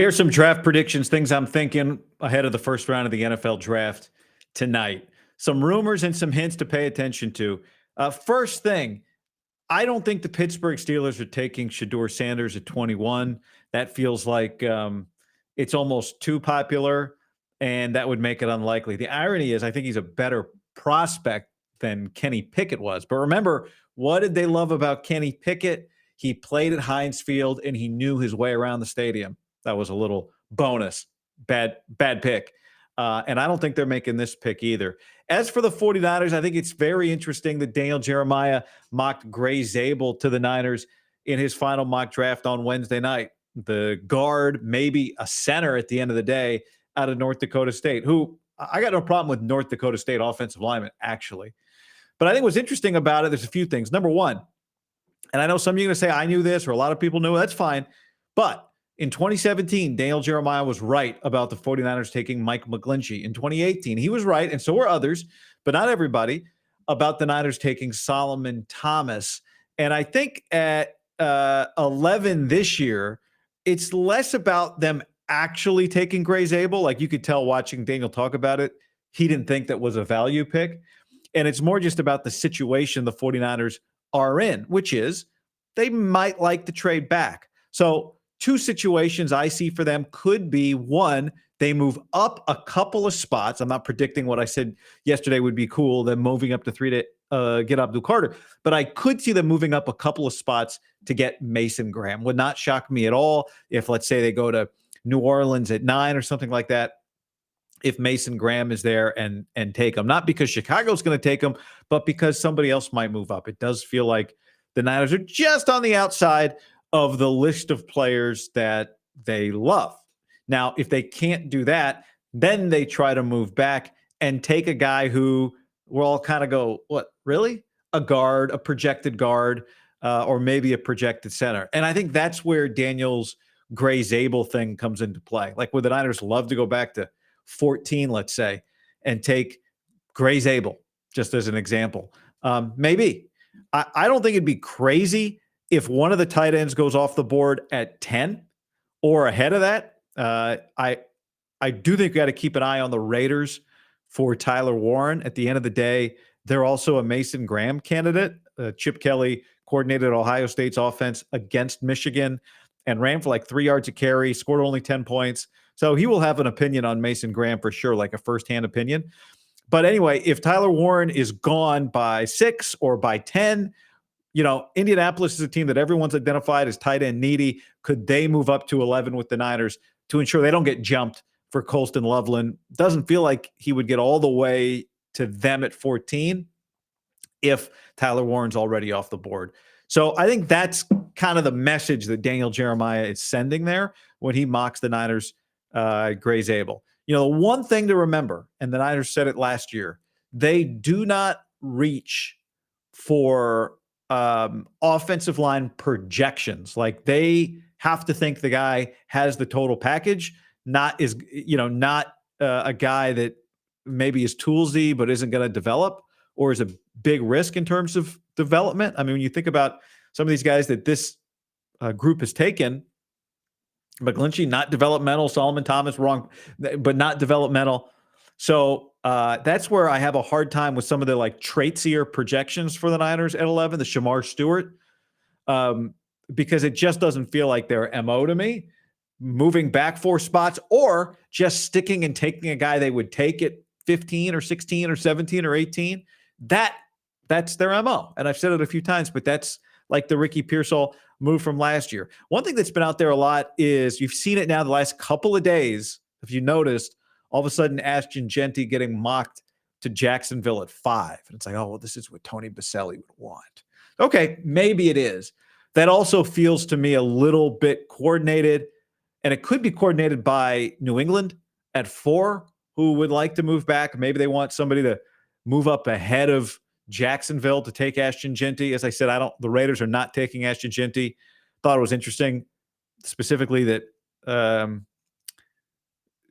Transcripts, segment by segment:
Here's some draft predictions, things I'm thinking ahead of the first round of the NFL draft tonight. Some rumors and some hints to pay attention to. First thing, I don't think the Pittsburgh Steelers are taking Shedeur Sanders at 21. That feels like it's almost too popular, and that would make it unlikely. The irony is, I think he's a better prospect than Kenny Pickett was. But remember, what did they love about Kenny Pickett? He played at Heinz Field, and he knew his way around the stadium. That was a little bonus. Bad pick. And I don't think they're making this pick either. As for the 49ers, I think it's very interesting that Daniel Jeremiah mocked Gray Zabel to the Niners in his final mock draft on Wednesday night. The guard, maybe a center at the end of the day, out of North Dakota State, who I got no problem with North Dakota State offensive linemen, actually. But I think what's interesting about it, there's a few things. Number one, and I know some of you are going to say, I knew this, or a lot of people knew it. That's fine. But in 2017, Daniel Jeremiah was right about the 49ers taking Mike McGlinchey. In 2018, he was right, and so were others, but not everybody, about the Niners taking Solomon Thomas. And I think at 11 this year, it's less about them actually taking Gray Zabel. Like you could tell watching Daniel talk about it, he didn't think that was a value pick. And it's more just about the situation the 49ers are in, which is they might like to trade back. So two situations I see for them could be, one, they move up a couple of spots. I'm not predicting what I said yesterday would be cool, them moving up to 3 to get Abdul Carter. But I could see them moving up a couple of spots to get Mason Graham. Would not shock me at all if, let's say, they go to New Orleans at 9 or something like that, if Mason Graham is there and take him. Not because Chicago's going to take him, but because somebody else might move up. It does feel like the Niners are just on the outside of the list of players that they love. Now, if they can't do that, then they try to move back and take a guy who we'll all kind of go, what, really? A guard, a projected guard, or maybe a projected center. And I think that's where Daniel's Gray Zabel thing comes into play. Like, would the Niners love to go back to 14, let's say, and take Gray Zabel, just as an example? Maybe. I don't think it'd be crazy if one of the tight ends goes off the board at 10 or ahead of that. I do think we got to keep an eye on the Raiders for Tyler Warren. At the end of the day, they're also a Mason Graham candidate. Chip Kelly coordinated Ohio State's offense against Michigan and ran for like 3 yards a carry, scored only 10 points. So he will have an opinion on Mason Graham for sure, like a firsthand opinion. But anyway, if Tyler Warren is gone by 6 or by 10, you know, Indianapolis is a team that everyone's identified as tight end needy. Could they move up to 11 with the Niners to ensure they don't get jumped for Colston Loveland? Doesn't feel like he would get all the way to them at 14 if Tyler Warren's already off the board. So I think that's kind of the message that Daniel Jeremiah is sending there when he mocks the Niners, Gray Zabel. You know, the one thing to remember, and the Niners said it last year, they do not reach for offensive line projections. Like, they have to think the guy has the total package, not a guy that maybe is toolsy but isn't going to develop or is a big risk in terms of development. I mean, when you think about some of these guys that this group has taken, McGlinchey, not developmental. Solomon Thomas, wrong, but not developmental. So that's where I have a hard time with some of the like traitsier projections for the Niners at 11, the Shamar Stewart, because it just doesn't feel like their MO to me. Moving back 4 spots or just sticking and taking a guy they would take at 15 or 16 or 17 or 18, that's their MO. And I've said it a few times, but that's like the Ricky Pearsall move from last year. One thing that's been out there a lot is you've seen it now the last couple of days. If you noticed, all of a sudden Ashton Genty getting mocked to Jacksonville at 5. And it's like, oh, well, this is what Tony Baselli would want. Okay, maybe it is. That also feels to me a little bit coordinated, and it could be coordinated by New England at 4, who would like to move back. Maybe they want somebody to move up ahead of Jacksonville to take Ashton Genty. As I said, the Raiders are not taking Ashton Genty. Thought it was interesting, specifically that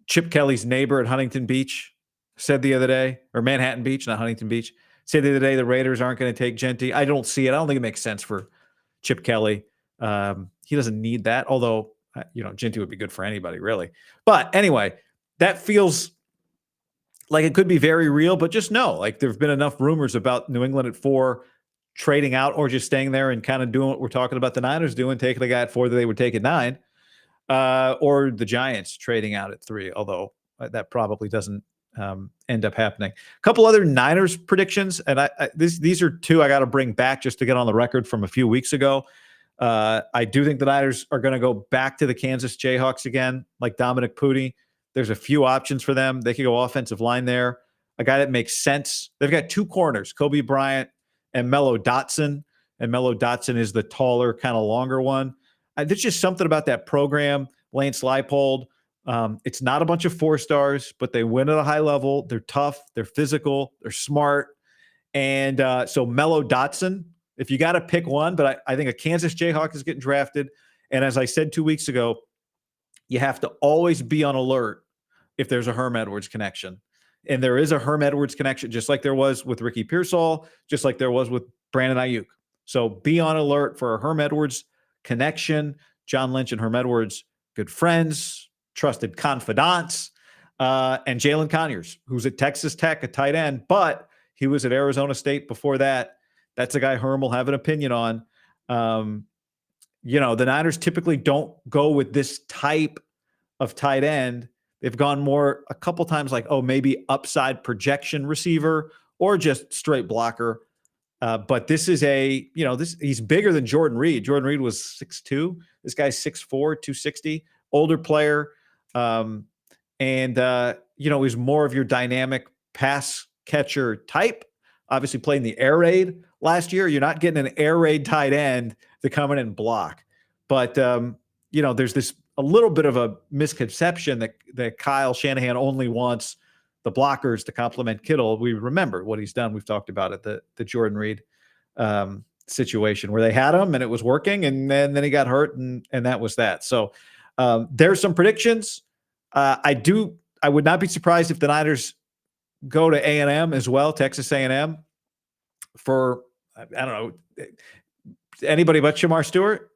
Chip Kelly's neighbor at Huntington Beach said the other day, or Manhattan Beach, not Huntington Beach, said the other day the Raiders aren't going to take Genty. I don't see it. I don't think it makes sense for Chip Kelly. He doesn't need that, although Genty would be good for anybody, really. But anyway, that feels like it could be very real, but just know, like there've been enough rumors about New England at 4 trading out or just staying there and kind of doing what we're talking about the Niners doing, taking a guy at 4 that they would take at 9, or the Giants trading out at 3, although that probably doesn't end up happening. A couple other Niners predictions, and these are 2 I got to bring back just to get on the record from a few weeks ago. I do think the Niners are going to go back to the Kansas Jayhawks again, like Dominic Purdy. There's a few options for them. They could go offensive line there. A guy that makes sense. They've got 2 corners, Kobe Bryant and Mello Dotson. And Mello Dotson is the taller, kind of longer one. There's just something about that program. Lance Leipold. It's not a bunch of 4-stars, but they win at a high level. They're tough. They're physical. They're smart. And so Mello Dotson, if you got to pick one, but I think a Kansas Jayhawk is getting drafted. And as I said 2 weeks ago, you have to always be on alert if there's a Herm Edwards connection. And there is a Herm Edwards connection, just like there was with Ricky Pearsall, just like there was with Brandon Ayuk. So be on alert for a Herm Edwards connection. John Lynch and Herm Edwards, good friends, trusted confidants. And Jalen Conyers, who's at Texas Tech, a tight end, but he was at Arizona State before that. That's a guy Herm will have an opinion on. The Niners typically don't go with this type of tight end. They've gone more a couple times like, maybe upside projection receiver or just straight blocker. But this is he's bigger than Jordan Reed. Jordan Reed was 6'2". This guy's 6'4", 260, older player. He's more of your dynamic pass catcher type. Obviously playing the air raid last year. You're not getting an air raid tight end to come in and block. But, there's this a little bit of a misconception that Kyle Shanahan only wants the blockers to complement Kittle. We remember what he's done. We've talked about it, the Jordan Reed situation where they had him and it was working, and then he got hurt, and that was that. So there's some predictions. I would not be surprised if the Niners go to A&M as well, Texas A&M, for, I don't know, anybody but Shamar Stewart.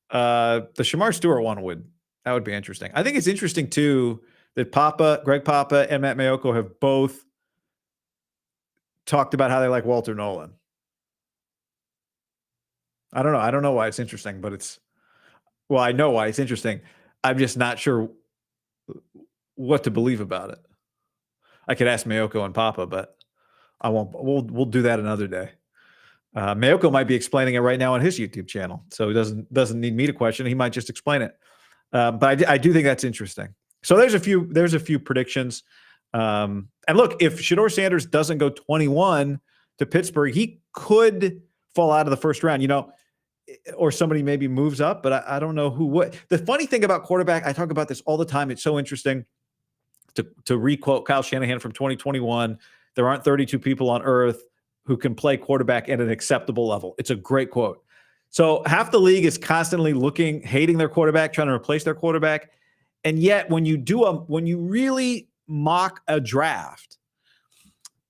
The Shamar Stewart one that would be interesting. I think it's interesting too that Greg Papa and Matt Mayoko have both talked about how they like Walter Nolan. I don't know. I don't know why it's interesting, but I know why it's interesting. I'm just not sure what to believe about it. I could ask Mayoko and Papa, but I won't. We'll do that another day. Mayoko might be explaining it right now on his YouTube channel, so he doesn't need me to question it. He might just explain it. But I do think that's interesting. So there's a few predictions. And look, if Shedeur Sanders doesn't go 21 to Pittsburgh, he could fall out of the first round, or somebody maybe moves up, but I don't know who would. The funny thing about quarterback, I talk about this all the time. It's so interesting to re-quote Kyle Shanahan from 2021. There aren't 32 people on earth who can play quarterback at an acceptable level. It's a great quote. So half the league is constantly hating their quarterback, trying to replace their quarterback. And yet when you really mock a draft,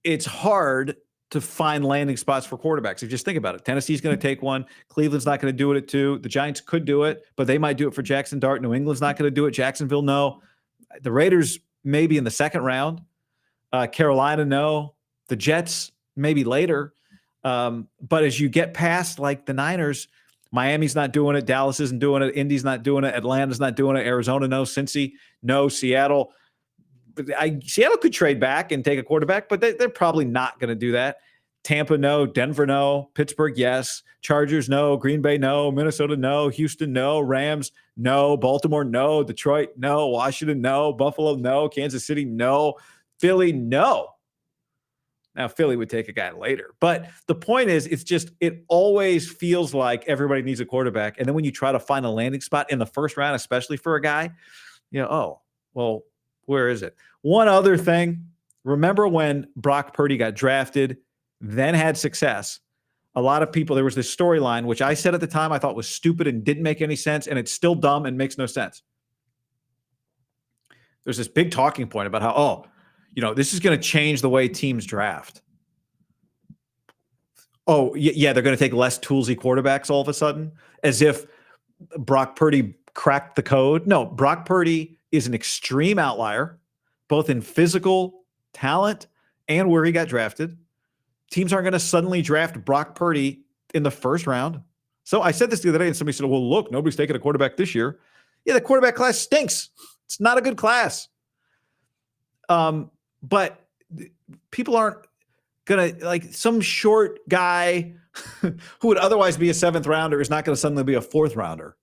it's hard to find landing spots for quarterbacks. If you just think about it, Tennessee's going to take one. Cleveland's not going to do it at 2. The Giants could do it, but they might do it for Jackson Dart. New England's not going to do it. Jacksonville, no. The Raiders, maybe in the second round. Carolina, no. The Jets, maybe later. But as you get past like the Niners, Miami's not doing it. Dallas isn't doing it. Indy's not doing it. Atlanta's not doing it. Arizona, no. Cincy, no. Seattle. Seattle could trade back and take a quarterback, but they're probably not going to do that. Tampa, no. Denver, no. Pittsburgh, yes. Chargers, no. Green Bay, no. Minnesota, no. Houston, no. Rams, no. Baltimore, no. Detroit, no. Washington, no. Buffalo, no. Kansas City, no. Philly, no. Now, Philly would take a guy later. But the point is, it always feels like everybody needs a quarterback. And then when you try to find a landing spot in the first round, especially for a guy, where is it? One other thing, remember when Brock Purdy got drafted, then had success? A lot of people, there was this storyline, which I said at the time I thought was stupid and didn't make any sense, and it's still dumb and makes no sense. There's this big talking point about how, this is going to change the way teams draft. Oh, yeah, they're going to take less toolsy quarterbacks all of a sudden, as if Brock Purdy cracked the code. No, Brock Purdy is an extreme outlier, both in physical talent and where he got drafted. Teams aren't going to suddenly draft Brock Purdy in the first round. So I said this the other day, and somebody said, well, look, nobody's taking a quarterback this year. Yeah, the quarterback class stinks. It's not a good class. But people aren't going to, like, some short guy who would otherwise be a 7th rounder is not going to suddenly be a 4th rounder.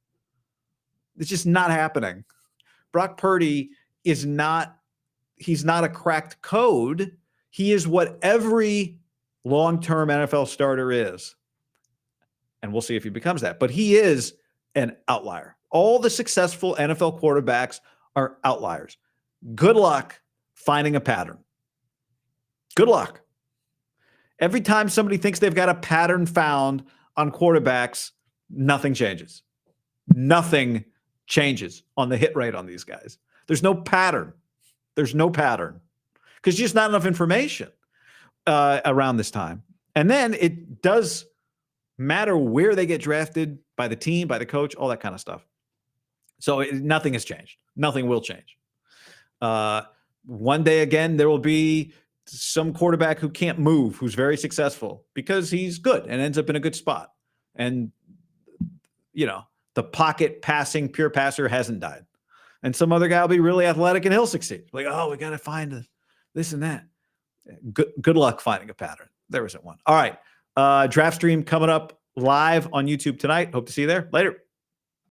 It's just not happening. Brock Purdy he's not a cracked code. He is what every long-term NFL starter is. And we'll see if he becomes that. But he is an outlier. All the successful NFL quarterbacks are outliers. Good luck finding a pattern. Good luck. Every time somebody thinks they've got a pattern found on quarterbacks, nothing changes. Nothing changes on the hit rate on these guys. There's no pattern. There's no pattern because just not enough information around this time. And then it does matter where they get drafted, by the team, by the coach, all that kind of stuff. So nothing has changed. Nothing will change. One day again, there will be some quarterback who can't move, who's very successful because he's good and ends up in a good spot. And, you know, the pocket passing pure passer hasn't died. And some other guy will be really athletic and he'll succeed. Like, oh, we got to find this and that. Good luck finding a pattern. There isn't one. All right. Draft stream coming up live on YouTube tonight. Hope to see you there. Later.